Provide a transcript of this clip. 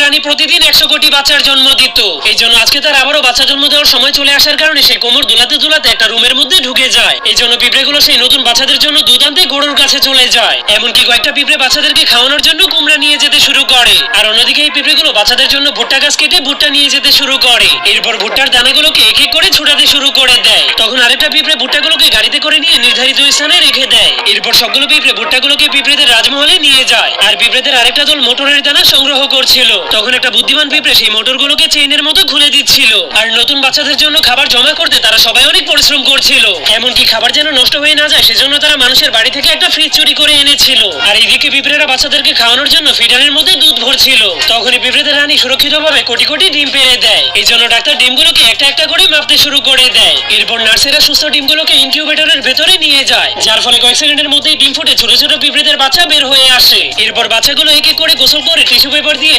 রানী প্রতিদিন 100 কোটি বাচ্চার জন্ম দিত। এই জন্য আজকে তার আবারও বাচ্চা জন্ম দেওয়ার সময় চলে আসার কারণে সে কোমর দুলাতে দুলাতে একটা রুমের মধ্যে ঢুকে যায়। এই জন্য পিঁপড়েগুলো সেই নতুন বাচ্চাদের জন্য দুধ আনতে গরুর কাছে চলে যায়। এমনকি কয়েকটা পিঁপড়ে বাচ্চাদেরকে খাওয়ানোর জন্য কুমড়া নিয়ে যেতে শুরু করে। আর অন্যদিকে এই পিঁপড়েগুলো বাচ্চাদের জন্য ভুট্টা গাছ কেটে ভুট্টা নিয়ে যেতে শুরু করে। এরপর ভুট্টার দানাগুলোকে এক এক করে ছুটাতে শুরু করে দেয়। তখন আরেকটা পিঁপড়ে ভুট্টাগুলোকে গাড়িতে করে নিয়ে নির্ধারিত স্থানে রেখে দেয়। এরপর সবগুলো পিঁপড়ে ভুট্টাগুলোকে পিঁপড়েদের রাজমহলে নিয়ে যায়। আর পিঁপড়েদের আরেকটা দল মোটরের দানা সংগ্রহ করছিল। তখন একটা বুদ্ধিমান পিঁপড়ে সেই মোটরগুলোকে চেইনের মতো খুলে দিচ্ছিল। আর নতুন বাচ্চাদের জন্য খাবার জমা করতে তারা সবাই অনেক পরিশ্রম করছিল। এমনকি খাবার যেন নষ্ট হয়ে না যায় সেজন্য তারা মানুষের বাড়ি থেকে একটা ফ্রিজ চুরি করে এনেছিল। আর এইদিকে পিঁপড়েরা বাচ্চাদেরকে খাওয়ানোর জন্য ফিডারের মধ্যে দুধ ভরছিল। তখনই পিঁপড়েদের রানী সুরক্ষিতভাবে কোটি কোটি ডিম পেড়ে দেয়। এই জন্য ডাক্তার ডিমগুলোকে একটা একটা করে মাপতে শুরু করে দেয়। এরপর নার্সেরা সুস্থ ডিমগুলোকে ইনকিউবেটরের ভেতরে নিয়ে যায়, যার ফলে কয়েক সেকেন্ডের মধ্যেই ডিম ফুটে ছোট ছোট পিঁপড়েদের বাচ্চা বের হয়ে আসে। এরপর বাচ্চাগুলো এক এক করে গোসল করে টিস্যু পেপার দিয়ে